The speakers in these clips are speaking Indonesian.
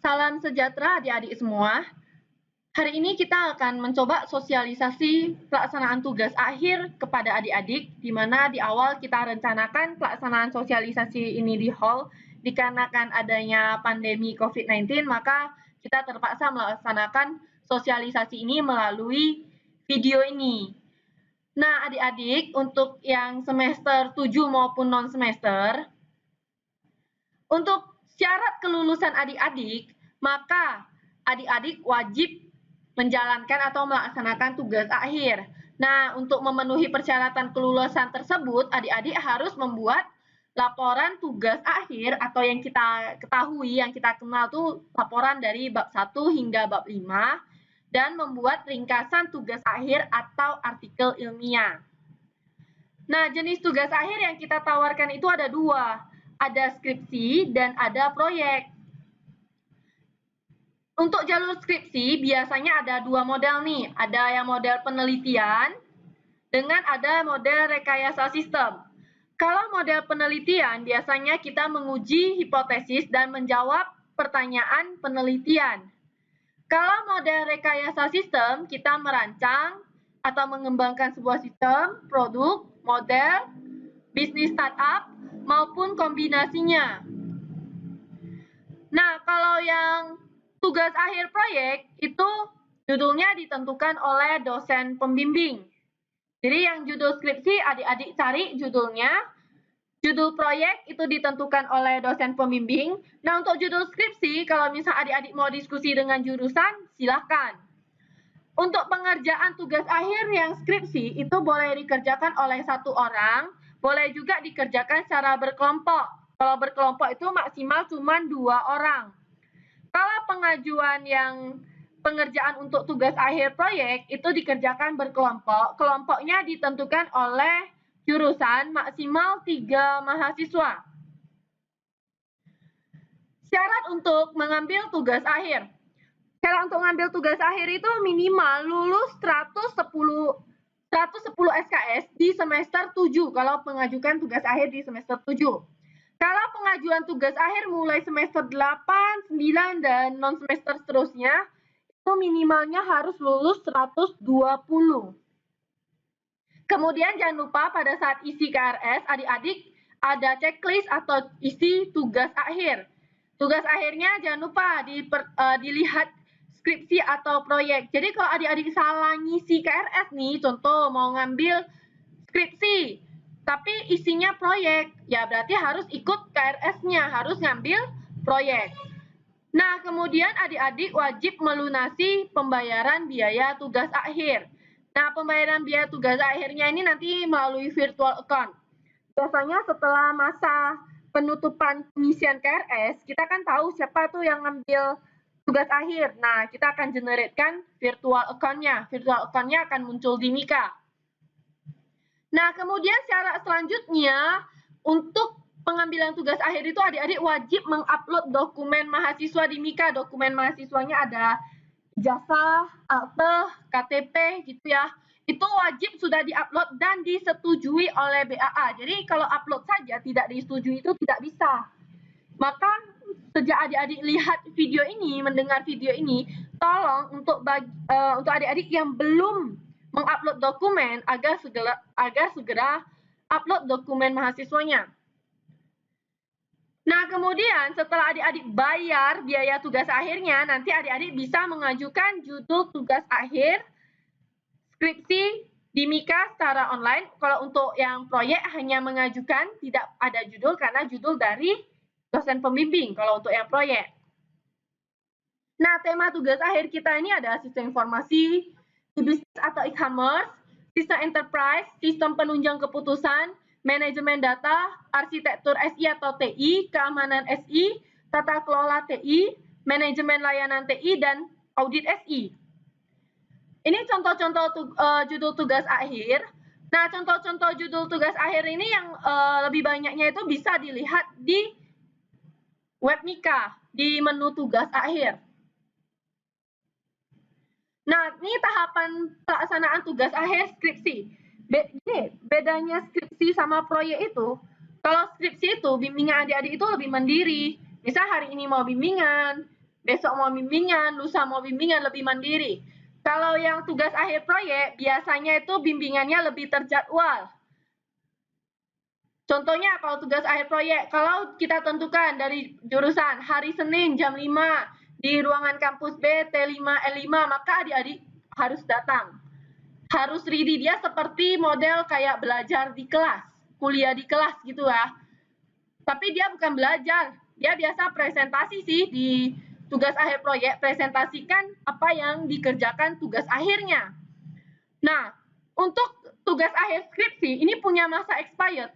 Salam sejahtera adik-adik semua. Hari ini kita akan mencoba sosialisasi pelaksanaan tugas akhir kepada adik-adik, di mana di awal kita rencanakan pelaksanaan sosialisasi ini di hall, dikarenakan adanya pandemi COVID-19, maka kita terpaksa melaksanakan sosialisasi ini melalui video ini. Nah, adik-adik, untuk yang semester 7 maupun non-semester, untuk syarat kelulusan adik-adik, maka adik-adik wajib menjalankan atau melaksanakan tugas akhir. Nah, untuk memenuhi persyaratan kelulusan tersebut, adik-adik harus membuat laporan tugas akhir atau yang kita ketahui, yang kita kenal tuh laporan dari bab 1 hingga bab 5 dan membuat ringkasan tugas akhir atau artikel ilmiah. Nah, jenis tugas akhir yang kita tawarkan itu ada dua, ada skripsi dan ada proyek. Untuk jalur skripsi biasanya ada dua model nih, ada yang model penelitian dengan ada model rekayasa sistem. Kalau model penelitian biasanya kita menguji hipotesis dan menjawab pertanyaan penelitian. Kalau model rekayasa sistem kita merancang atau mengembangkan sebuah sistem, produk, model, bisnis startup, maupun kombinasinya. Nah, kalau yang tugas akhir proyek itu judulnya ditentukan oleh dosen pembimbing. Jadi yang judul skripsi adik-adik cari judulnya, judul proyek itu ditentukan oleh dosen pembimbing. Nah, untuk judul skripsi, kalau misal adik-adik mau diskusi dengan jurusan, silahkan. Untuk pengerjaan tugas akhir yang skripsi itu boleh dikerjakan oleh satu orang, boleh juga dikerjakan secara berkelompok. Kalau berkelompok itu maksimal cuma 2 orang. Kalau pengajuan yang pengerjaan untuk tugas akhir proyek itu dikerjakan berkelompok, kelompoknya ditentukan oleh jurusan maksimal 3 mahasiswa. Syarat untuk mengambil tugas akhir. Syarat untuk mengambil tugas akhir itu minimal lulus 110 SKS di semester 7 kalau mengajukan tugas akhir di semester 7. Kalau pengajuan tugas akhir mulai semester 8, 9, dan non-semester seterusnya, itu minimalnya harus lulus 120. Kemudian jangan lupa pada saat isi KRS, adik-adik ada checklist atau isi tugas akhir. Tugas akhirnya jangan lupa dilihat skripsi atau proyek. Jadi kalau adik-adik salah ngisi KRS nih, contoh mau ngambil skripsi, tapi isinya proyek, ya berarti harus ikut KRS-nya, harus ngambil proyek. Nah, kemudian adik-adik wajib melunasi pembayaran biaya tugas akhir. Nah, pembayaran biaya tugas akhirnya ini nanti melalui virtual account. Biasanya setelah masa penutupan pengisian KRS, kita kan tahu siapa tuh yang ngambil tugas akhir. Nah, kita akan generatekan virtual account-nya. Virtual account-nya akan muncul di Mika. Nah, kemudian syarat selanjutnya untuk pengambilan tugas akhir itu adik-adik wajib mengupload dokumen mahasiswa di Mika. Dokumen mahasiswanya ada ijazah, akte, KTP gitu ya. Itu wajib sudah diupload dan disetujui oleh BAA. Jadi kalau upload saja tidak disetujui itu tidak bisa. Maka sejak adik-adik lihat video ini, mendengar video ini, tolong untuk adik-adik yang belum mengupload dokumen agar segera upload dokumen mahasiswanya. Nah, kemudian setelah adik-adik bayar biaya tugas akhirnya, nanti adik-adik bisa mengajukan judul tugas akhir skripsi di Mika secara online. Kalau untuk yang proyek hanya mengajukan, tidak ada judul karena judul dari dosen pembimbing kalau untuk yang proyek. Nah, tema tugas akhir kita ini ada sistem informasi, bisnis atau e-commerce, sistem enterprise, sistem penunjang keputusan, manajemen data, arsitektur SI atau TI, keamanan SI, tata kelola TI, manajemen layanan TI, dan audit SI. Ini contoh-contoh judul tugas akhir. Nah, contoh-contoh judul tugas akhir ini yang lebih banyaknya itu bisa dilihat di web Mika, di menu tugas akhir. Nah, ini tahapan pelaksanaan tugas akhir skripsi. Bedanya skripsi sama proyek itu, kalau skripsi itu bimbingan adik-adik itu lebih mandiri. Misal hari ini mau bimbingan, besok mau bimbingan, lusa mau bimbingan, lebih mandiri. Kalau yang tugas akhir proyek, biasanya itu bimbingannya lebih terjadwal. Contohnya kalau tugas akhir proyek, kalau kita tentukan dari jurusan hari Senin jam 5 di ruangan kampus B T5L5, maka adik-adik harus datang. Harus ready, dia seperti model kayak belajar di kelas, kuliah di kelas gitu ya. Tapi dia bukan belajar, dia biasa presentasi sih di tugas akhir proyek, presentasikan apa yang dikerjakan tugas akhirnya. Nah, untuk tugas akhir skripsi, ini punya masa expired.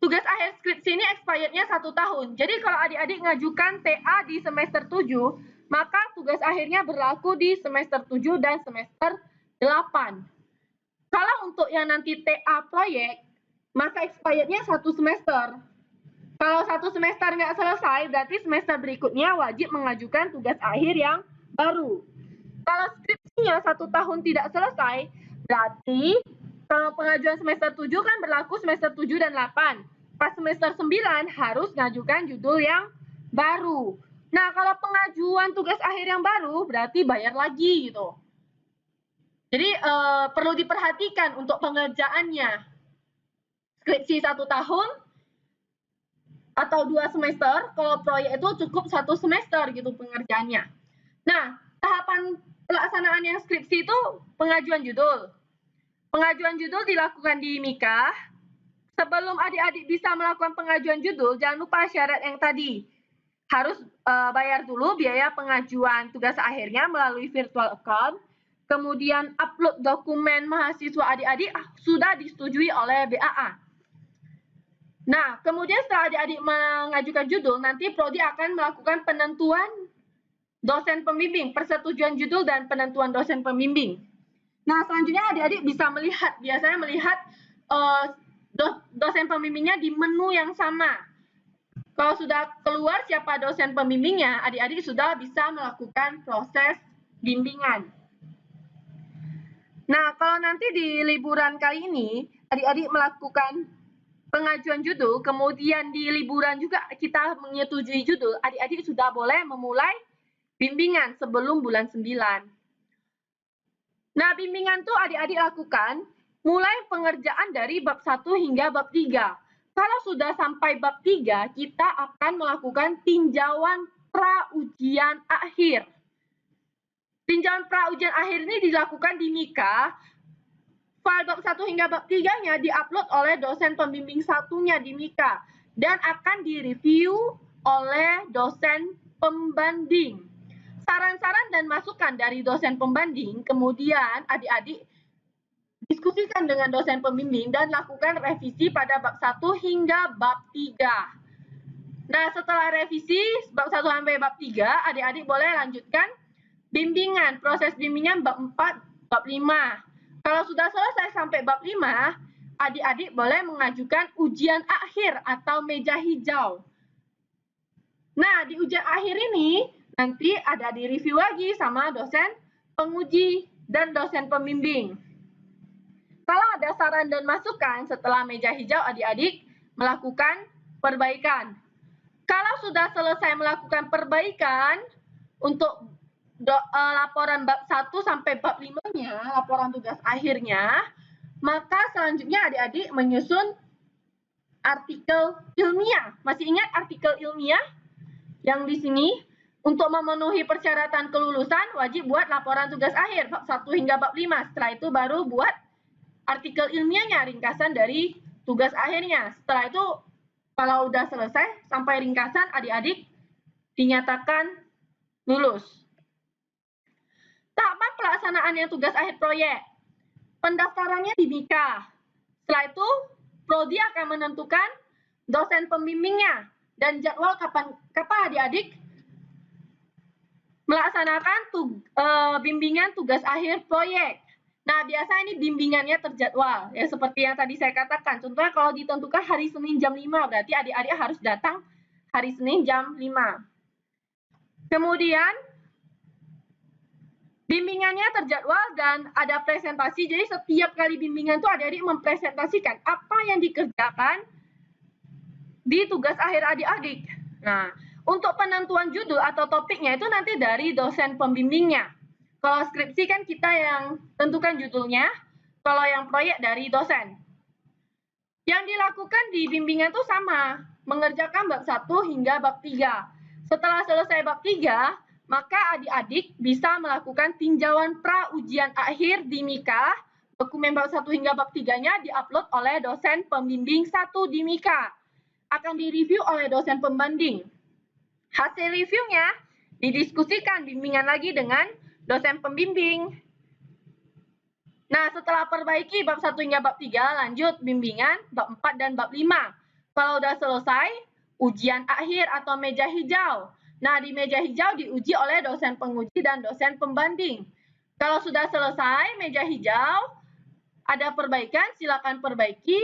Tugas akhir skripsi ini expirednya 1 tahun. Jadi kalau adik-adik ngajukan TA di semester 7, maka tugas akhirnya berlaku di semester 7 dan semester 8. Kalau untuk yang nanti TA proyek, masa expirednya 1 semester. Kalau 1 semester nggak selesai, berarti semester berikutnya wajib mengajukan tugas akhir yang baru. Kalau skripsinya 1 tahun tidak selesai, berarti kalau pengajuan semester 7 kan berlaku semester 7 dan 8. Pas semester 9 harus ngajukan judul yang baru. Nah, kalau pengajuan tugas akhir yang baru berarti bayar lagi gitu. Jadi perlu diperhatikan untuk pengerjaannya. Skripsi 1 tahun atau 2 semester, kalau proyek itu cukup 1 semester gitu pengerjaannya. Nah, tahapan pelaksanaan yang skripsi itu pengajuan judul. Pengajuan judul dilakukan di Mika. Sebelum adik-adik bisa melakukan pengajuan judul, jangan lupa syarat yang tadi. Harus bayar dulu biaya pengajuan tugas akhirnya melalui virtual account. Kemudian upload dokumen mahasiswa adik-adik sudah disetujui oleh BAA. Nah, kemudian setelah adik-adik mengajukan judul, nanti Prodi akan melakukan penentuan dosen pembimbing, persetujuan judul dan penentuan dosen pembimbing. Nah, selanjutnya adik-adik bisa melihat, biasanya melihat dosen pembimbingnya di menu yang sama. Kalau sudah keluar siapa dosen pembimbingnya, adik-adik sudah bisa melakukan proses bimbingan. Nah, kalau nanti di liburan kali ini, adik-adik melakukan pengajuan judul, kemudian di liburan juga kita menyetujui judul, adik-adik sudah boleh memulai bimbingan sebelum bulan 9. Nah, bimbingan tuh adik-adik lakukan mulai pengerjaan dari bab 1 hingga bab 3. Kalau sudah sampai bab 3, kita akan melakukan tinjauan pra-ujian akhir. Tinjauan pra-ujian akhir ini dilakukan di Mika. File bab 1 hingga bab 3-nya diupload oleh dosen pembimbing satunya di Mika dan akan direview oleh dosen pembanding. Saran-saran dan masukan dari dosen pembanding, kemudian adik-adik diskusikan dengan dosen pembimbing dan lakukan revisi pada bab 1 hingga bab 3. Nah, setelah revisi bab 1 sampai bab 3, adik-adik boleh lanjutkan bimbingan, proses bimbingan bab 4, bab 5. Kalau sudah selesai sampai bab 5, adik-adik boleh mengajukan ujian akhir atau meja hijau. Nah, di ujian akhir ini nanti ada di review lagi sama dosen penguji dan dosen pembimbing. Kalau ada saran dan masukan setelah meja hijau, adik-adik melakukan perbaikan. Kalau sudah selesai melakukan perbaikan untuk laporan bab 1 sampai bab 5-nya, laporan tugas akhirnya, maka selanjutnya adik-adik menyusun artikel ilmiah. Masih ingat artikel ilmiah yang di sini? Untuk memenuhi persyaratan kelulusan, wajib buat laporan tugas akhir, bab 1 hingga bab 5. Setelah itu baru buat artikel ilmiahnya, ringkasan dari tugas akhirnya. Setelah itu, kalau udah selesai, sampai ringkasan, adik-adik dinyatakan lulus. Tahapan pelaksanaan tugas akhir proyek. Pendaftarannya di Mika. Setelah itu, Prodi akan menentukan dosen pembimbingnya dan jadwal kapan adik-adik melaksanakan bimbingan tugas akhir proyek. Nah, biasa ini bimbingannya terjadwal, ya seperti yang tadi saya katakan. Contohnya kalau ditentukan hari Senin jam 5, berarti adik-adik harus datang hari Senin jam 5. Kemudian, bimbingannya terjadwal dan ada presentasi, jadi setiap kali bimbingan itu adik-adik mempresentasikan apa yang dikerjakan di tugas akhir adik-adik. Nah, Untuk penentuan judul atau topiknya itu nanti dari dosen pembimbingnya. Kalau skripsi kan kita yang tentukan judulnya, kalau yang proyek dari dosen. Yang dilakukan di bimbingan itu sama, mengerjakan bab 1 hingga bab 3. Setelah selesai bab 3, maka adik-adik bisa melakukan tinjauan pra ujian akhir di MIKA. Dokumen bab 1 hingga bab 3-nya diupload oleh dosen pembimbing 1 di MIKA. Akan direview oleh dosen pembanding. Hasil reviewnya didiskusikan bimbingan lagi dengan dosen pembimbing. Nah, setelah perbaiki bab 1 hingga bab 3, lanjut bimbingan bab 4 dan bab 5. Kalau udah selesai, ujian akhir atau meja hijau. Nah, di meja hijau diuji oleh dosen penguji dan dosen pembanding. Kalau sudah selesai meja hijau, ada perbaikan, silakan perbaiki.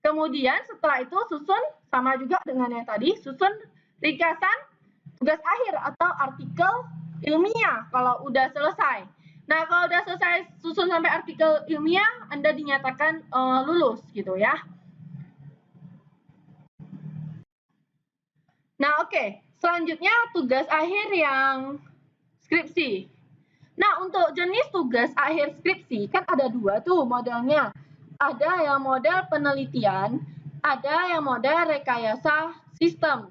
Kemudian setelah itu susun, sama juga dengan yang tadi, susun ringkasan tugas akhir atau artikel ilmiah kalau udah selesai. Nah, kalau udah selesai susun sampai artikel ilmiah, Anda dinyatakan lulus gitu ya. Nah, oke. Selanjutnya tugas akhir yang skripsi. Nah, untuk jenis tugas akhir skripsi kan ada dua tuh modelnya. Ada yang model penelitian, ada yang model rekayasa sistem.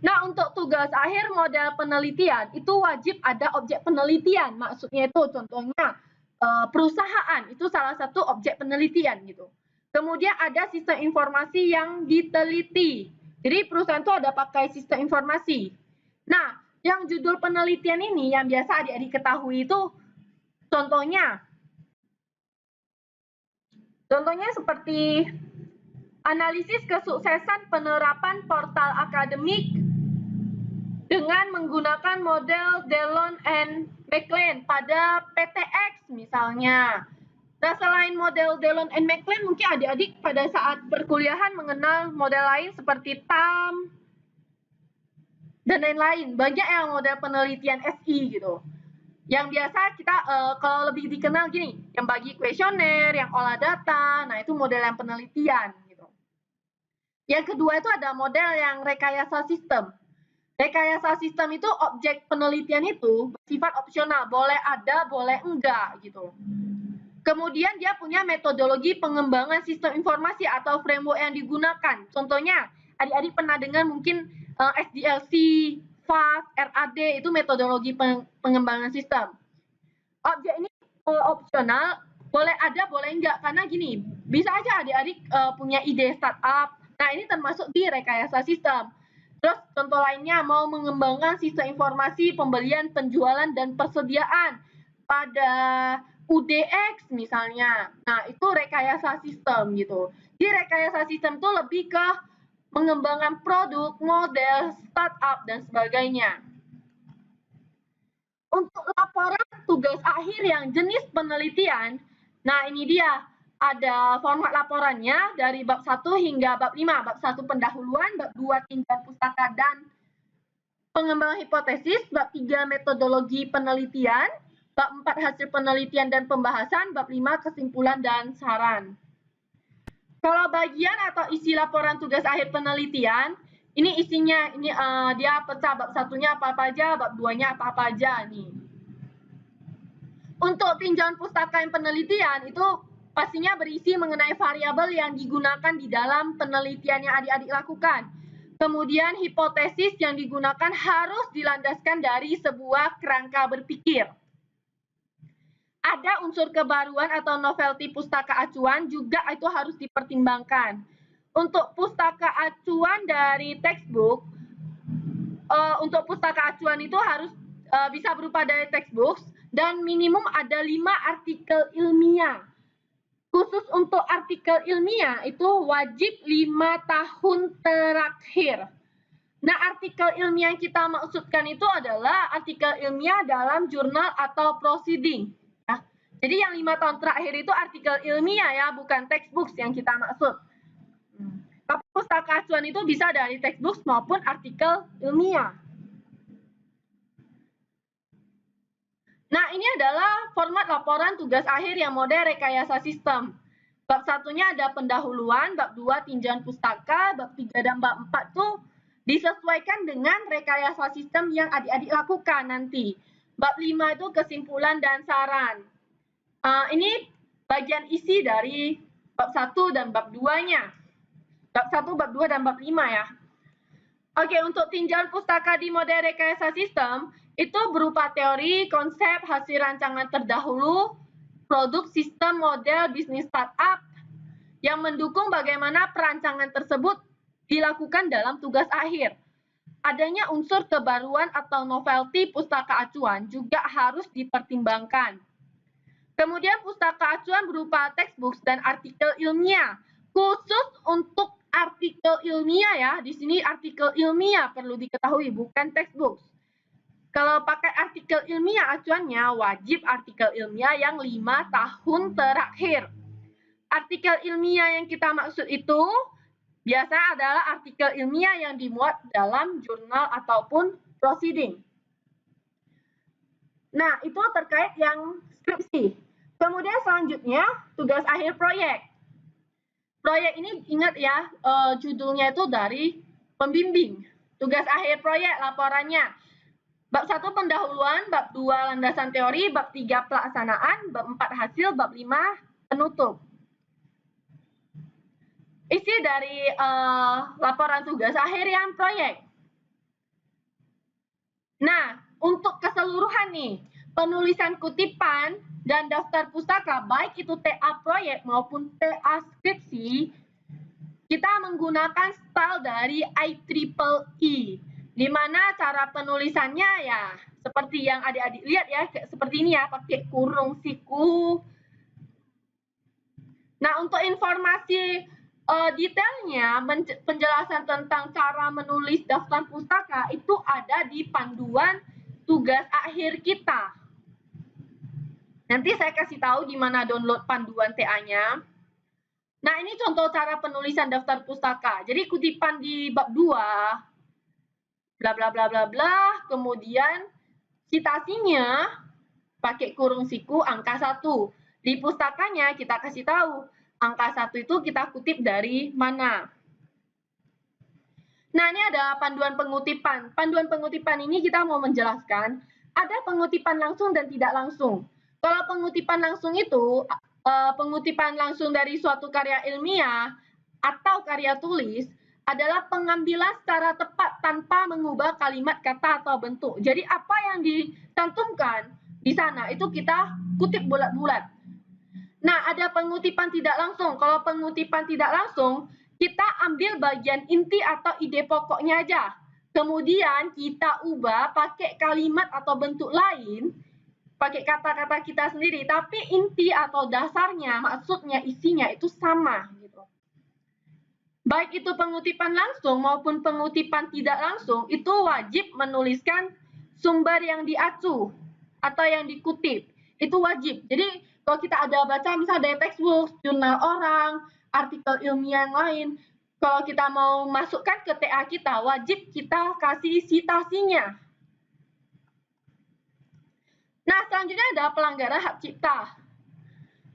Nah, untuk tugas akhir model penelitian itu wajib ada objek penelitian. Maksudnya itu contohnya perusahaan itu salah satu objek penelitian gitu. Kemudian ada sistem informasi yang diteliti. Jadi perusahaan itu ada pakai sistem informasi. Nah, yang judul penelitian ini yang biasa adik-adik ketahui itu contohnya seperti analisis kesuksesan penerapan portal akademik dengan menggunakan model Dellon and McLean pada PTX misalnya. Nah, selain model Dellon and McLean, mungkin adik-adik pada saat perkuliahan mengenal model lain seperti TAM dan lain-lain. Banyak yang model penelitian SI gitu. Yang biasa kita kalau lebih dikenal gini, yang bagi kuesioner, yang olah data, nah itu model yang penelitian gitu. Yang kedua itu ada model yang rekayasa sistem. Rekayasa sistem itu objek penelitian itu bersifat opsional, boleh ada, boleh enggak gitu. Kemudian dia punya metodologi pengembangan sistem informasi atau framework yang digunakan. Contohnya, adik-adik pernah dengar mungkin SDLC, FAST, RAD itu metodologi pengembangan sistem. Objek ini opsional, boleh ada, boleh enggak. Karena gini, bisa aja adik-adik punya ide startup. Nah, ini termasuk di rekayasa sistem. Terus contoh lainnya mau mengembangkan sistem informasi pembelian, penjualan, dan persediaan pada UDX misalnya. Nah, itu rekayasa sistem gitu. Di rekayasa sistem itu lebih ke mengembangkan produk, model, startup, dan sebagainya. Untuk laporan tugas akhir yang jenis penelitian, nah ini dia. Ada format laporannya dari bab 1 hingga bab 5. Bab 1 pendahuluan, bab 2 tinjauan pustaka dan pengembangan hipotesis, bab 3 metodologi penelitian, bab 4 hasil penelitian dan pembahasan, bab 5 kesimpulan dan saran. Kalau bagian atau isi laporan tugas akhir penelitian, ini isinya ini dia pecah bab 1-nya apa-apa aja, bab 2-nya apa-apa aja nih. Untuk tinjauan pustaka yang penelitian itu pastinya berisi mengenai variabel yang digunakan di dalam penelitian yang adik-adik lakukan. Kemudian hipotesis yang digunakan harus dilandaskan dari sebuah kerangka berpikir. Ada unsur kebaruan atau novelty pustaka acuan juga itu harus dipertimbangkan. Untuk pustaka acuan dari textbook, untuk pustaka acuan itu harus bisa berupa dari textbook dan minimum ada 5 artikel ilmiah. Khusus untuk artikel ilmiah itu wajib 5 tahun terakhir. Nah, artikel ilmiah yang kita maksudkan itu adalah artikel ilmiah dalam jurnal atau proceeding. Nah, jadi yang 5 tahun terakhir itu artikel ilmiah ya, bukan textbook yang kita maksud. Tapi pustaka acuan itu bisa dari textbook maupun artikel ilmiah. Nah, ini adalah format laporan tugas akhir yang model rekayasa sistem. Bab 1-nya ada pendahuluan, bab 2 tinjauan pustaka, bab 3 dan bab 4 tuh Disesuaikan dengan rekayasa sistem yang adik-adik lakukan nanti. Bab 5 itu kesimpulan dan saran. Ini bagian isi dari bab 1 dan bab 2-nya. Bab 1, bab 2, dan bab 5 ya. Oke, untuk tinjauan pustaka di model rekayasa sistem, itu berupa teori, konsep, hasil rancangan terdahulu, produk sistem model bisnis startup, yang mendukung bagaimana perancangan tersebut dilakukan dalam tugas akhir. Adanya unsur kebaruan atau novelty pustaka acuan juga harus dipertimbangkan. Kemudian pustaka acuan berupa textbooks dan artikel ilmiah. Khusus untuk artikel ilmiah ya, di sini artikel ilmiah perlu diketahui, bukan textbooks. Kalau pakai artikel ilmiah acuannya, wajib artikel ilmiah yang 5 tahun terakhir. Artikel ilmiah yang kita maksud itu biasanya adalah artikel ilmiah yang dimuat dalam jurnal ataupun proceeding. Nah, itu terkait yang skripsi. Kemudian selanjutnya, tugas akhir proyek. Proyek ini ingat ya, judulnya itu dari pembimbing. Tugas akhir proyek laporannya. Bab 1 pendahuluan, bab 2 landasan teori, bab 3 pelaksanaan, bab 4 hasil, bab 5 penutup. Isi dari laporan tugas akhir yang proyek. Nah, untuk keseluruhan nih, penulisan kutipan dan daftar pustaka, baik itu TA proyek maupun TA skripsi, kita menggunakan style dari IEEE, di mana cara penulisannya ya seperti yang adik-adik lihat ya, seperti ini ya, pakai kurung siku. Nah, untuk informasi detailnya, penjelasan tentang cara menulis daftar pustaka itu ada di panduan tugas akhir kita. Nanti saya kasih tahu gimana download panduan TA-nya. Nah, ini contoh cara penulisan daftar pustaka. Jadi kutipan di bab 2, bla bla bla bla bla, kemudian citasinya pakai kurung siku angka 1. Di pustakanya kita kasih tahu angka 1 itu kita kutip dari mana. Nah, ini ada panduan pengutipan. Panduan pengutipan ini kita mau menjelaskan, ada pengutipan langsung dan tidak langsung. Kalau pengutipan langsung itu, pengutipan langsung dari suatu karya ilmiah atau karya tulis adalah pengambilan secara tepat tanpa mengubah kalimat, kata, atau bentuk. Jadi apa yang dicantumkan di sana itu kita kutip bulat-bulat. Nah, ada pengutipan tidak langsung. Kalau pengutipan tidak langsung, kita ambil bagian inti atau ide pokoknya aja. Kemudian kita ubah pakai kalimat atau bentuk lain, pakai kata-kata kita sendiri, tapi inti atau dasarnya, maksudnya, isinya itu sama. Gitu. Baik itu pengutipan langsung maupun pengutipan tidak langsung, itu wajib menuliskan sumber yang diacu atau yang dikutip. Itu wajib. Jadi kalau kita ada baca misalnya dari textbook, jurnal orang, artikel ilmiah yang lain, kalau kita mau masukkan ke TA kita, wajib kita kasih citasinya. Nah, selanjutnya ada pelanggaran hak cipta.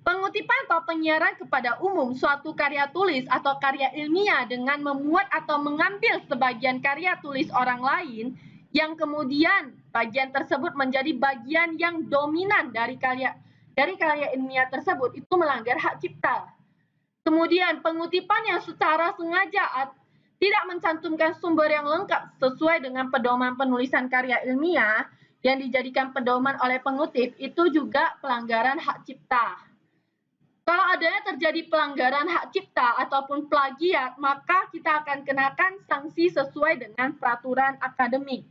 Pengutipan atau penyiaran kepada umum suatu karya tulis atau karya ilmiah dengan memuat atau mengambil sebagian karya tulis orang lain yang kemudian bagian tersebut menjadi bagian yang dominan dari karya ilmiah tersebut itu melanggar hak cipta. Kemudian pengutipan yang secara sengaja tidak mencantumkan sumber yang lengkap sesuai dengan pedoman penulisan karya ilmiah yang dijadikan pedoman oleh pengutip itu juga pelanggaran hak cipta. Kalau adanya terjadi pelanggaran hak cipta ataupun plagiat, maka kita akan kenakan sanksi sesuai dengan peraturan akademik.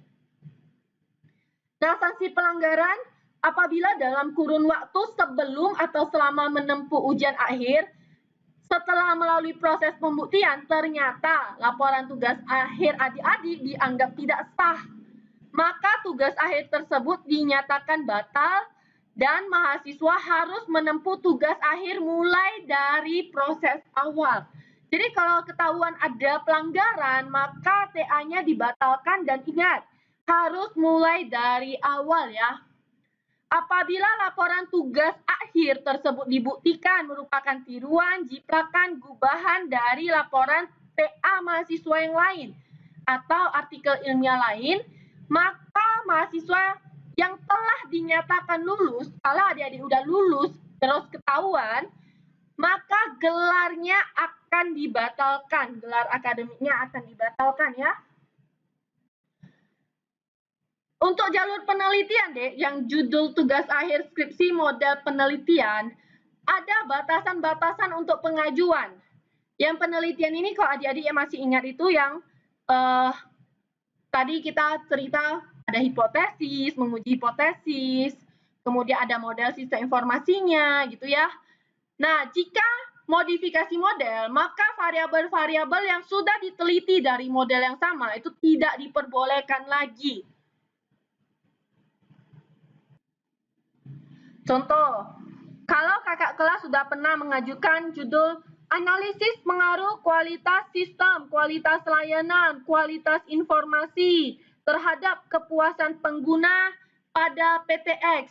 Nah, sanksi pelanggaran apabila dalam kurun waktu sebelum atau selama menempuh ujian akhir, setelah melalui proses pembuktian, ternyata laporan tugas akhir adik-adik dianggap tidak sah, maka tugas akhir tersebut dinyatakan batal dan mahasiswa harus menempuh tugas akhir mulai dari proses awal. Jadi kalau ketahuan ada pelanggaran, maka TA-nya dibatalkan dan ingat, harus mulai dari awal ya. Apabila laporan tugas akhir tersebut dibuktikan merupakan tiruan, jiplakan, gubahan dari laporan TA mahasiswa yang lain, atau artikel ilmiah lain, maka mahasiswa yang telah dinyatakan lulus, kalau adik-adik udah lulus terus ketahuan, maka gelarnya akan dibatalkan, gelar akademiknya akan dibatalkan ya. Untuk jalur penelitian, Dek, yang judul tugas akhir skripsi model penelitian, ada batasan-batasan untuk pengajuan. Yang penelitian ini kalau adik-adik yang masih ingat itu yang tadi kita cerita ada hipotesis, menguji hipotesis, kemudian ada model sistem informasinya gitu ya. Nah, jika modifikasi model, maka variabel-variabel yang sudah diteliti dari model yang sama itu tidak diperbolehkan lagi. Contoh, kalau kakak kelas sudah pernah mengajukan judul analisis pengaruh kualitas sistem, kualitas layanan, kualitas informasi terhadap kepuasan pengguna pada PTX,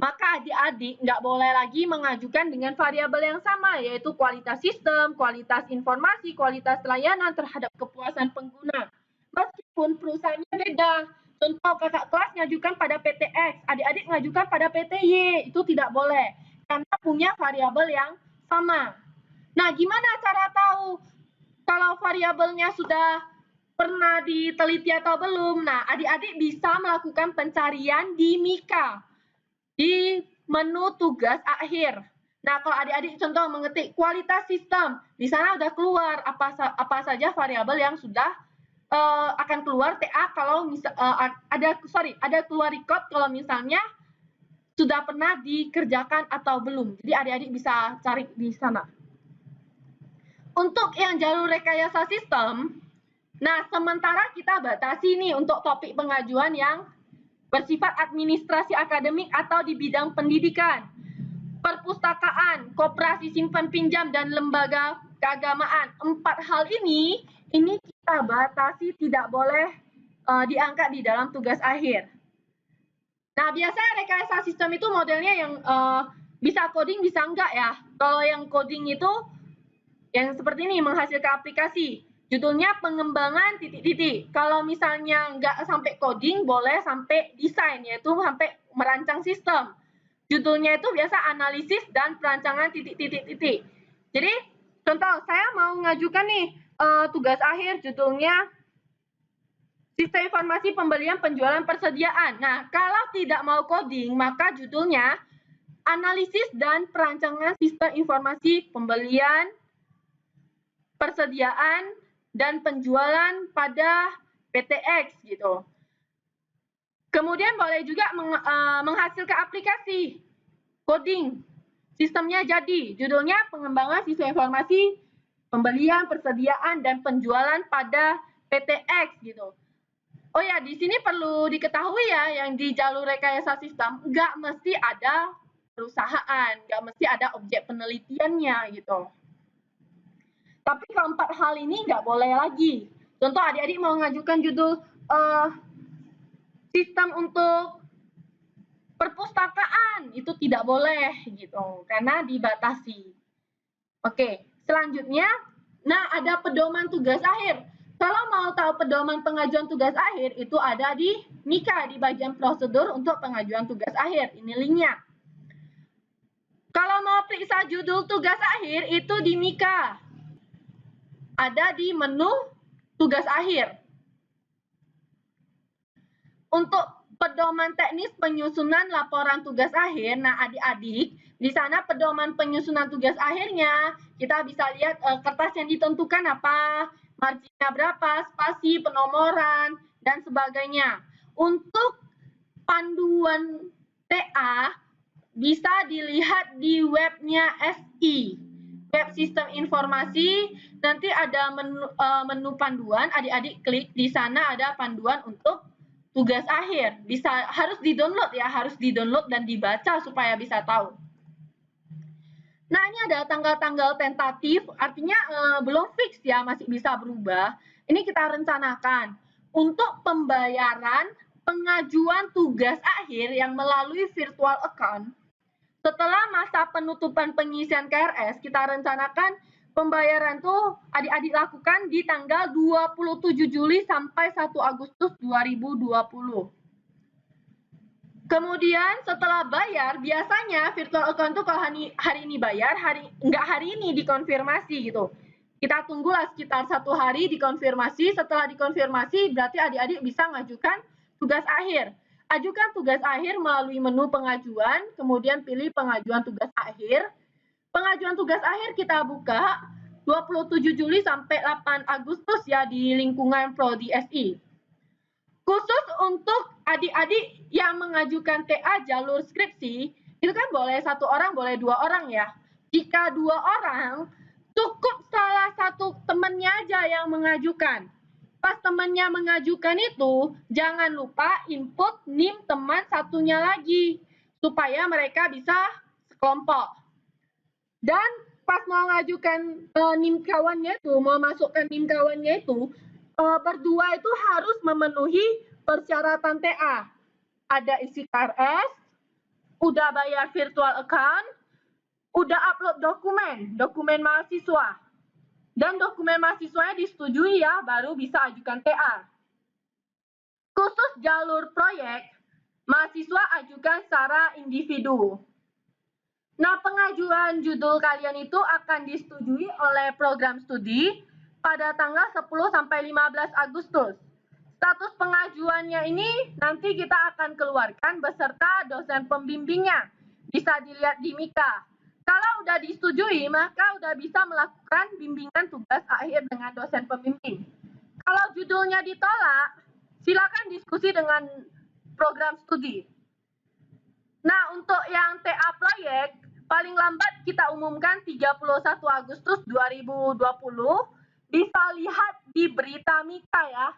maka adik-adik nggak boleh lagi mengajukan dengan variabel yang sama, yaitu kualitas sistem, kualitas informasi, kualitas layanan terhadap kepuasan pengguna. Meskipun perusahaannya beda. Contoh kakak kelas ngajukan pada PTX, adik-adik ngajukan pada PTY, itu tidak boleh. Karena punya variabel yang sama. Nah, gimana cara tahu kalau variabelnya sudah pernah diteliti atau belum? Nah, adik-adik bisa melakukan pencarian di Mika, di menu tugas akhir. Nah, kalau adik-adik contoh mengetik kualitas sistem, di sana udah keluar apa saja variabel yang sudah akan keluar TA kalau ada keluar record kalau misalnya sudah pernah dikerjakan atau belum. Jadi adik-adik bisa cari di sana. Untuk yang jalur rekayasa sistem, nah sementara kita batasi nih untuk topik pengajuan yang bersifat administrasi akademik atau di bidang pendidikan, perpustakaan, koperasi simpan pinjam, dan lembaga keagamaan. 4 hal ini kita batasi tidak boleh diangkat di dalam tugas akhir. Nah, biasanya rekayasa sistem itu modelnya yang bisa coding, bisa enggak ya. Kalau yang coding itu yang seperti ini, menghasilkan aplikasi. Judulnya pengembangan titik-titik. Kalau misalnya nggak sampai coding, boleh sampai desain, yaitu sampai merancang sistem. Judulnya itu biasa analisis dan perancangan titik-titik-titik. Jadi, contoh, saya mau ngajukan nih tugas akhir judulnya sistem informasi pembelian penjualan persediaan. Nah, kalau tidak mau coding, maka judulnya analisis dan perancangan sistem informasi pembelian, persediaan, dan penjualan pada PTX gitu. Kemudian boleh juga menghasilkan aplikasi, coding, sistemnya jadi. Judulnya pengembangan sistem informasi pembelian, persediaan, dan penjualan pada PTX gitu. Oh ya, di sini perlu diketahui ya, yang di jalur rekayasa sistem nggak mesti ada perusahaan, nggak mesti ada objek penelitiannya gitu. Tapi keempat hal ini nggak boleh lagi. Contoh adik-adik mau mengajukan judul sistem untuk perpustakaan, itu tidak boleh gitu, karena dibatasi. Oke, selanjutnya, nah ada pedoman tugas akhir. Kalau mau tahu pedoman pengajuan tugas akhir, itu ada di Mika, di bagian prosedur untuk pengajuan tugas akhir. Ini linknya. Kalau mau periksa judul tugas akhir, itu di Mika. Ada di menu tugas akhir. Untuk pedoman teknis penyusunan laporan tugas akhir, nah adik-adik, di sana pedoman penyusunan tugas akhirnya, kita bisa lihat kertas yang ditentukan apa, marginnya berapa, spasi, penomoran, dan sebagainya. Untuk panduan TA, bisa dilihat di webnya SI, web sistem informasi, nanti ada menu panduan, adik-adik klik, di sana ada panduan untuk tugas akhir. Harus di-download ya, harus di-download dan dibaca supaya bisa tahu. Nah, ini ada tanggal-tanggal tentatif, artinya belum fix ya, masih bisa berubah. Ini kita rencanakan untuk pembayaran pengajuan tugas akhir yang melalui virtual account. Setelah masa penutupan pengisian KRS, kita rencanakan Pembayaran tuh adik-adik lakukan di tanggal 27 Juli sampai 1 Agustus 2020. Kemudian setelah bayar, biasanya virtual account tuh kalau hari ini bayar, nggak hari ini dikonfirmasi gitu. Kita tunggulah sekitar 1 hari dikonfirmasi. Setelah dikonfirmasi, berarti adik-adik bisa mengajukan tugas akhir. Ajukan tugas akhir melalui menu pengajuan, kemudian pilih pengajuan tugas akhir. Pengajuan tugas akhir kita buka 27 Juli sampai 8 Agustus ya di lingkungan Prodi SI. Khusus untuk adik-adik yang mengajukan TA jalur skripsi, itu kan boleh 1 orang, boleh 2 orang ya. Jika 2 orang, cukup salah satu temannya aja yang mengajukan. Pas temannya mengajukan itu, jangan lupa input NIM teman satunya lagi, supaya mereka bisa sekelompok. Dan pas mau mengajukan NIM kawannya itu, mau masukkan NIM kawannya itu, berdua itu harus memenuhi persyaratan TA. Ada isi KRS, udah bayar virtual account, udah upload dokumen mahasiswa. Dan dokumen mahasiswanya disetujui ya, baru bisa ajukan TA. Khusus jalur proyek, mahasiswa ajukan secara individu. Nah, pengajuan judul kalian itu akan disetujui oleh program studi pada tanggal 10 sampai 15 Agustus. Status pengajuannya ini nanti kita akan keluarkan beserta dosen pembimbingnya. Bisa dilihat di Mika. Kalau udah disetujui, maka udah bisa melakukan bimbingan tugas akhir dengan dosen pembimbing. Kalau judulnya ditolak, silakan diskusi dengan program studi. Nah, untuk yang TA proyek, paling lambat kita umumkan 31 Agustus 2020. Bisa lihat di berita Mika ya.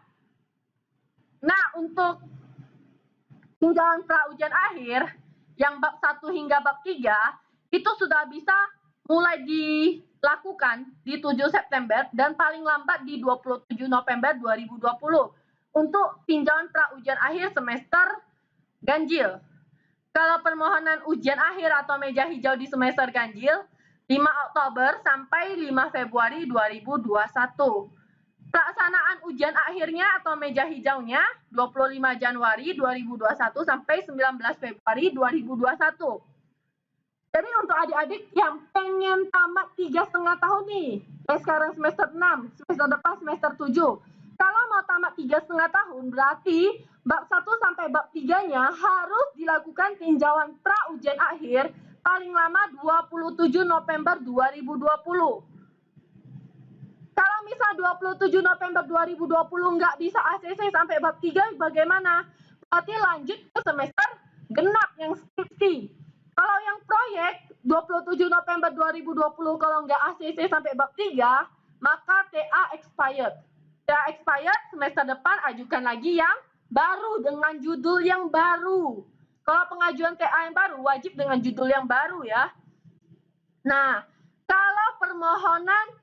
Nah, untuk tunjangan pra ujian akhir, yang bab 1 hingga bab 3, itu sudah bisa mulai dilakukan di 7 September dan paling lambat di 27 November 2020 untuk tinjauan pra ujian akhir semester ganjil. Kalau permohonan ujian akhir atau meja hijau di semester ganjil, 5 Oktober sampai 5 Februari 2021. Pelaksanaan ujian akhirnya atau meja hijaunya 25 Januari 2021 sampai 19 Februari 2021. Jadi untuk adik-adik yang pengen tamat 3,5 tahun nih, sekarang semester 6, semester depan semester 7. Kalau mau tamat 3,5 tahun, berarti bab 1 sampai bab 3-nya harus dilakukan tinjauan pra ujian akhir paling lama 27 November 2020. Kalau misal 27 November 2020 nggak bisa ACC sampai bab 3, bagaimana? Berarti lanjut ke semester genap yang skripsi. Kalau yang proyek 27 November 2020 kalau nggak ACC sampai bab 3, maka TA expired. TA expired, semester depan ajukan lagi yang baru dengan judul yang baru. Kalau pengajuan TA yang baru, wajib dengan judul yang baru ya. Nah, kalau permohonan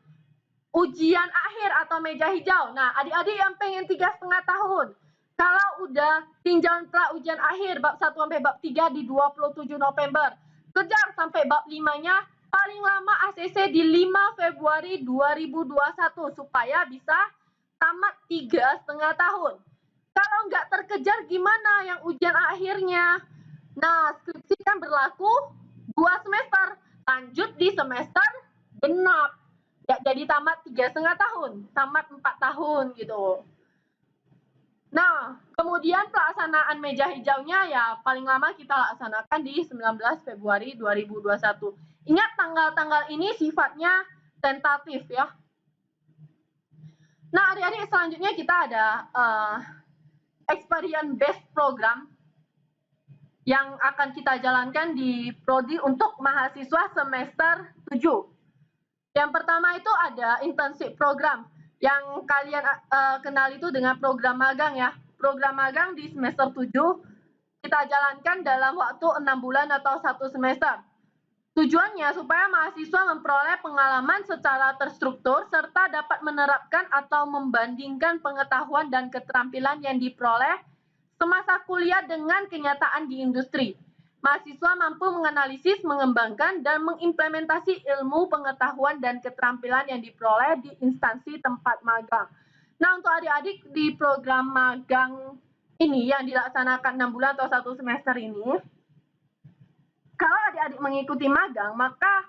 ujian akhir atau meja hijau. Nah, adik-adik yang pengen 3,5 tahun, kalau udah tinjauan pra ujian akhir bab 1 sampai bab 3 di 27 November, kejar sampai bab 5-nya, paling lama ACC di 5 Februari 2021 supaya bisa tamat 3,5 tahun. Kalau nggak terkejar gimana yang ujian akhirnya? Nah, skripsi kan berlaku 2 semester, lanjut di semester genap. Ya, jadi tamat 3,5 tahun, tamat 4 tahun gitu. Nah, kemudian pelaksanaan meja hijaunya ya paling lama kita laksanakan di 19 Februari 2021. Ingat tanggal-tanggal ini sifatnya tentatif ya. Nah, adik-adik selanjutnya kita ada experience based program yang akan kita jalankan di prodi untuk mahasiswa semester 7. Yang pertama itu ada internship program. Yang kalian kenal itu dengan program magang ya. Program magang di semester 7 kita jalankan dalam waktu 6 bulan atau 1 semester. Tujuannya supaya mahasiswa memperoleh pengalaman secara terstruktur serta dapat menerapkan atau membandingkan pengetahuan dan keterampilan yang diperoleh semasa kuliah dengan kenyataan di industri. mahasiswa mampu menganalisis, mengembangkan, dan mengimplementasi ilmu, pengetahuan, dan keterampilan yang diperoleh di instansi tempat magang. Nah, untuk adik-adik di program magang ini yang dilaksanakan 6 bulan atau 1 semester ini, kalau adik-adik mengikuti magang, maka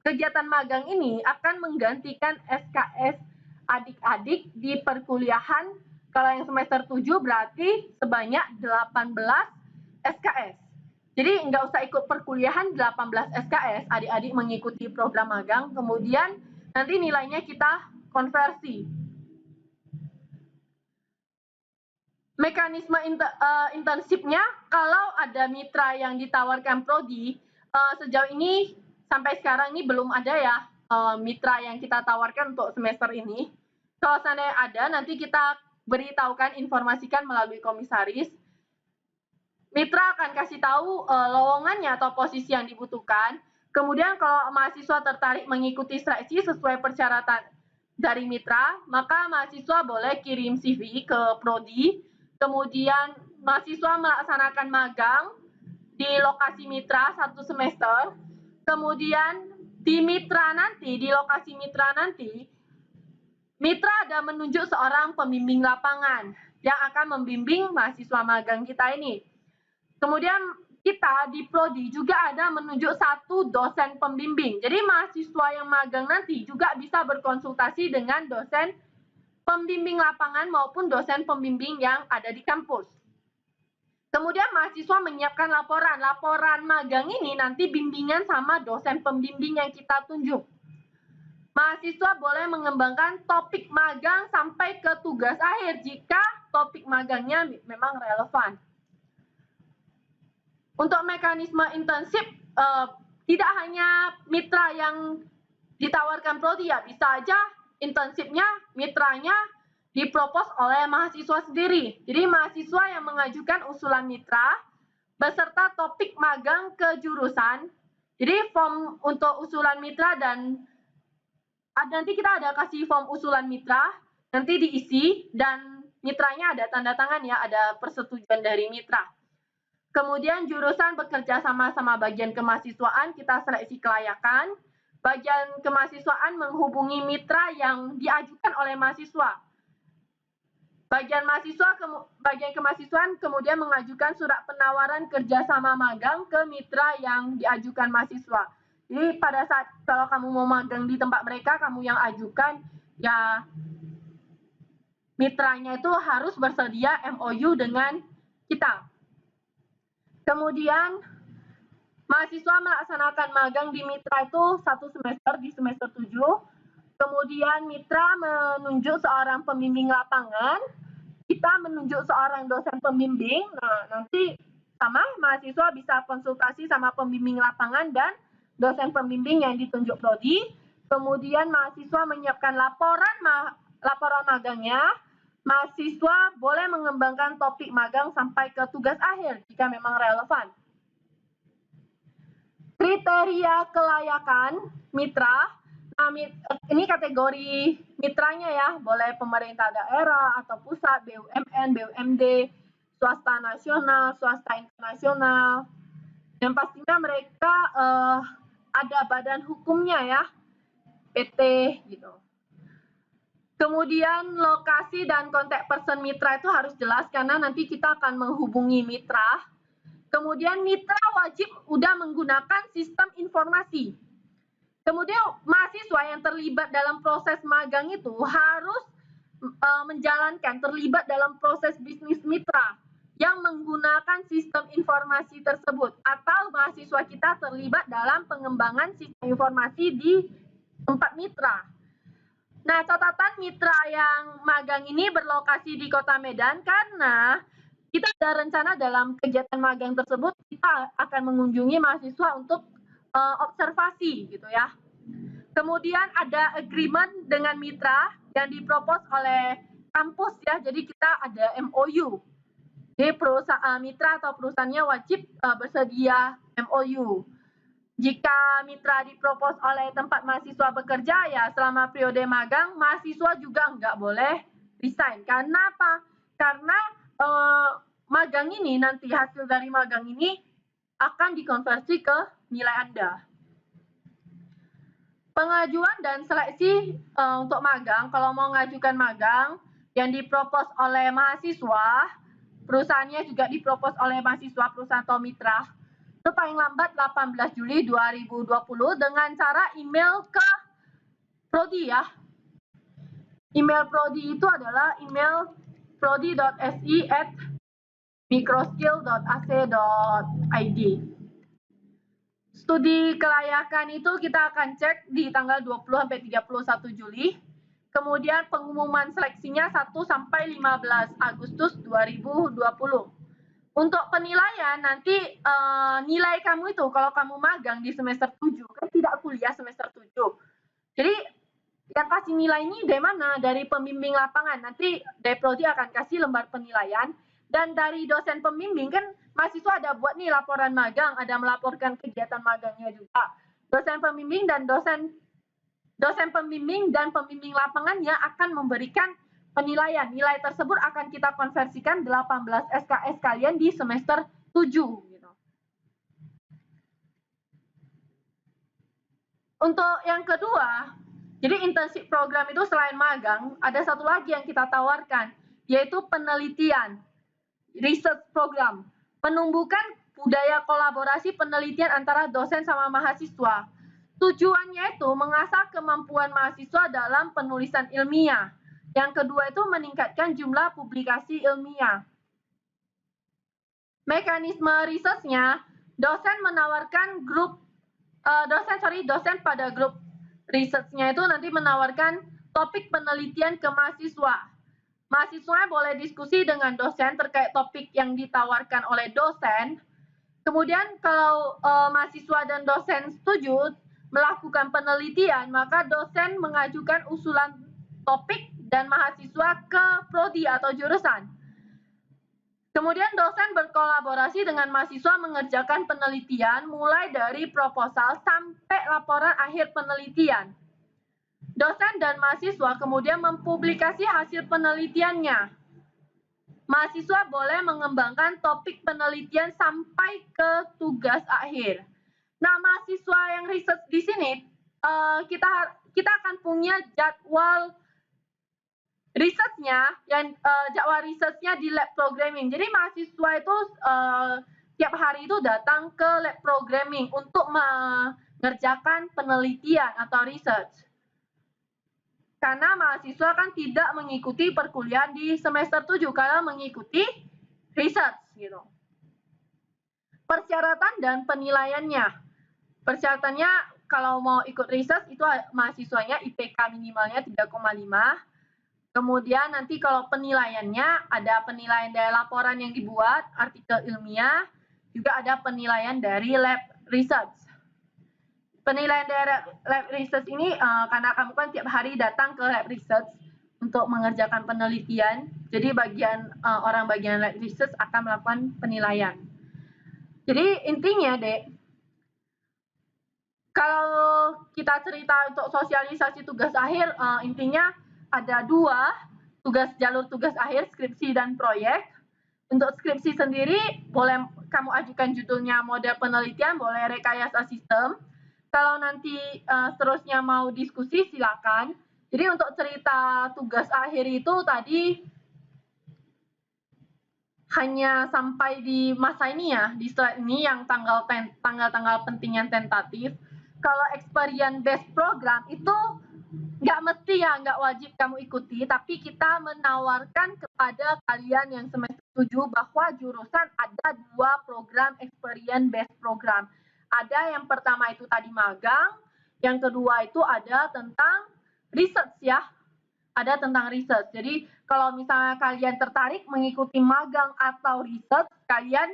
kegiatan magang ini akan menggantikan SKS adik-adik di perkuliahan. Kalau yang semester 7 berarti sebanyak 18 SKS. Jadi nggak usah ikut perkuliahan 18 SKS, adik-adik mengikuti program magang, kemudian nanti nilainya kita konversi. Mekanisme internshipnya, kalau ada mitra yang ditawarkan prodi, sejauh ini sampai sekarang ini belum ada ya mitra yang kita tawarkan untuk semester ini. Kalau seandainya ada, nanti kita beritahukan, informasikan melalui komisaris. Mitra akan kasih tahu lowongannya atau posisi yang dibutuhkan. Kemudian kalau mahasiswa tertarik mengikuti seleksi sesuai persyaratan dari mitra, maka mahasiswa boleh kirim CV ke prodi. Kemudian mahasiswa melaksanakan magang di lokasi mitra 1 semester. Kemudian di mitra nanti, di lokasi mitra nanti, mitra ada menunjuk seorang pembimbing lapangan yang akan membimbing mahasiswa magang kita ini. Kemudian kita di prodi juga ada menunjuk 1 dosen pembimbing. Jadi mahasiswa yang magang nanti juga bisa berkonsultasi dengan dosen pembimbing lapangan maupun dosen pembimbing yang ada di kampus. Kemudian mahasiswa menyiapkan laporan. Laporan magang ini nanti bimbingan sama dosen pembimbing yang kita tunjuk. Mahasiswa boleh mengembangkan topik magang sampai ke tugas akhir jika topik magangnya memang relevan. Untuk mekanisme internship, tidak hanya mitra yang ditawarkan prodi ya, bisa aja internshipnya mitranya dipropos oleh mahasiswa sendiri. Jadi mahasiswa yang mengajukan usulan mitra beserta topik magang ke jurusan. Jadi form untuk usulan mitra dan nanti kita ada kasih form usulan mitra, nanti diisi dan mitranya ada tanda tangan ya, ada persetujuan dari mitra. Kemudian jurusan bekerja sama bagian kemahasiswaan, kita seleksi kelayakan. Bagian kemahasiswaan menghubungi mitra yang diajukan oleh mahasiswa. Bagian kemahasiswaan kemudian mengajukan surat penawaran kerjasama magang ke mitra yang diajukan mahasiswa. Jadi pada saat kalau kamu mau magang di tempat mereka, kamu yang ajukan, ya mitranya itu harus bersedia MOU dengan kita. Kemudian mahasiswa melaksanakan magang di mitra itu 1 semester di semester 7. Kemudian mitra menunjuk seorang pembimbing lapangan, kita menunjuk seorang dosen pembimbing. Nah, nanti sama mahasiswa bisa konsultasi sama pembimbing lapangan dan dosen pembimbing yang ditunjuk prodi. Kemudian mahasiswa menyiapkan laporan magangnya. Mahasiswa boleh mengembangkan topik magang sampai ke tugas akhir jika memang relevan. Kriteria kelayakan mitra, ini kategori mitranya ya, boleh pemerintah daerah atau pusat, BUMN, BUMD, swasta nasional, swasta internasional. Yang pastinya mereka ada badan hukumnya ya, PT gitu. Kemudian lokasi dan kontak person mitra itu harus jelas karena nanti kita akan menghubungi mitra. Kemudian mitra wajib udah menggunakan sistem informasi. Kemudian mahasiswa yang terlibat dalam proses magang itu harus terlibat dalam proses bisnis mitra yang menggunakan sistem informasi tersebut, atau mahasiswa kita terlibat dalam pengembangan sistem informasi di tempat mitra. Nah, catatan mitra yang magang ini berlokasi di Kota Medan karena kita ada rencana dalam kegiatan magang tersebut kita akan mengunjungi mahasiswa untuk observasi gitu ya. Kemudian ada agreement dengan mitra yang dipropos oleh kampus ya, jadi kita ada MOU. Jadi mitra atau perusahaannya wajib bersedia MOU. Jika mitra dipropos oleh tempat mahasiswa bekerja ya selama periode magang, mahasiswa juga nggak boleh resign. Karena apa? Karena magang ini nanti hasil dari magang ini akan dikonversi ke nilai Anda. Pengajuan dan seleksi untuk magang, kalau mau mengajukan magang yang dipropos oleh mahasiswa, perusahaannya juga dipropos oleh mahasiswa perusahaan atau mitra, itu paling lambat 18 Juli 2020 dengan cara email ke Prodi ya. Email Prodi itu adalah email prodi.si@microskill.ac.id. Studi kelayakan itu kita akan cek di tanggal 20 sampai 31 Juli. Kemudian pengumuman seleksinya 1 sampai 15 Agustus 2020. Untuk penilaian nanti nilai kamu itu kalau kamu magang di semester 7 kan tidak kuliah semester 7. Jadi yang kasih nilai ini dari mana? Dari pembimbing lapangan. Nanti dari Prodi akan kasih lembar penilaian dan dari dosen pembimbing kan mahasiswa ada buat nih laporan magang, ada melaporkan kegiatan magangnya juga. Dosen pembimbing dan dosen pembimbing dan pembimbing lapangannya akan memberikan penilaian. Nilai tersebut akan kita konversikan 18 SKS kalian di semester 7 gitu. Untuk yang kedua, jadi internship program itu selain magang, ada satu lagi yang kita tawarkan, yaitu penelitian, research program, penumbukan budaya kolaborasi penelitian antara dosen sama mahasiswa. Tujuannya itu mengasah kemampuan mahasiswa dalam penulisan ilmiah. Yang kedua itu meningkatkan jumlah publikasi ilmiah. Mekanisme research-nya, dosen menawarkan dosen pada grup research-nya itu nanti menawarkan topik penelitian ke mahasiswa. Mahasiswa boleh diskusi dengan dosen terkait topik yang ditawarkan oleh dosen. Kemudian kalau mahasiswa dan dosen setuju melakukan penelitian, maka dosen mengajukan usulan topik dan mahasiswa ke prodi atau jurusan. Kemudian dosen berkolaborasi dengan mahasiswa mengerjakan penelitian mulai dari proposal sampai laporan akhir penelitian. Dosen dan mahasiswa kemudian mempublikasi hasil penelitiannya. Mahasiswa boleh mengembangkan topik penelitian sampai ke tugas akhir. Nah, mahasiswa yang riset di sini kita akan punya jadwal risetnya yang jadwal risetnya di lab programming. Jadi mahasiswa itu tiap hari itu datang ke lab programming untuk mengerjakan penelitian atau research. Karena mahasiswa kan tidak mengikuti perkuliahan di semester 7 karena mengikuti research gitu. Persyaratan dan penilaiannya. Persyaratannya kalau mau ikut research itu mahasiswanya IPK minimalnya 3,5. Kemudian nanti kalau penilaiannya ada penilaian dari laporan yang dibuat, artikel ilmiah, juga ada penilaian dari lab research. Penilaian dari lab research ini karena kamu kan tiap hari datang ke lab research untuk mengerjakan penelitian, jadi orang bagian lab research akan melakukan penilaian. Jadi intinya, Dek, kalau kita cerita untuk sosialisasi tugas akhir, intinya ada 2 jalur tugas akhir, skripsi dan proyek. Untuk skripsi sendiri boleh kamu ajukan judulnya model penelitian, boleh rekayasa sistem. Kalau nanti seterusnya mau diskusi silakan. Jadi untuk cerita tugas akhir itu tadi hanya sampai di masa ini ya, di slide ini yang tanggal-tanggal penting yang tentatif. Kalau experience based program itu nggak mesti ya, nggak wajib kamu ikuti, tapi kita menawarkan kepada kalian yang semester 7 bahwa jurusan ada 2 program experience based program. Ada yang pertama itu tadi magang, yang kedua itu ada tentang research ya. Ada tentang research. Jadi kalau misalnya kalian tertarik mengikuti magang atau research, kalian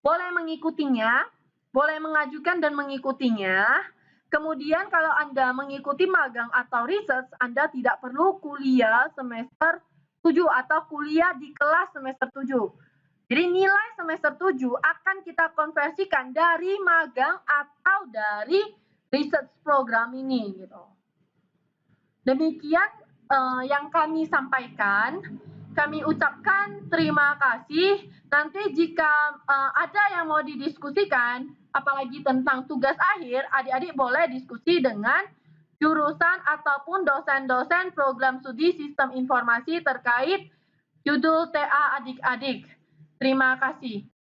boleh mengikutinya, boleh mengajukan dan mengikutinya. Kemudian kalau Anda mengikuti magang atau research, Anda tidak perlu kuliah semester 7 atau kuliah di kelas semester 7. Jadi nilai semester 7 akan kita konversikan dari magang atau dari research program ini gitu. Demikian yang kami sampaikan. kami ucapkan terima kasih. Nanti jika ada yang mau didiskusikan, apalagi tentang tugas akhir, adik-adik boleh diskusi dengan jurusan ataupun dosen-dosen program studi sistem informasi terkait judul TA adik-adik. Terima kasih.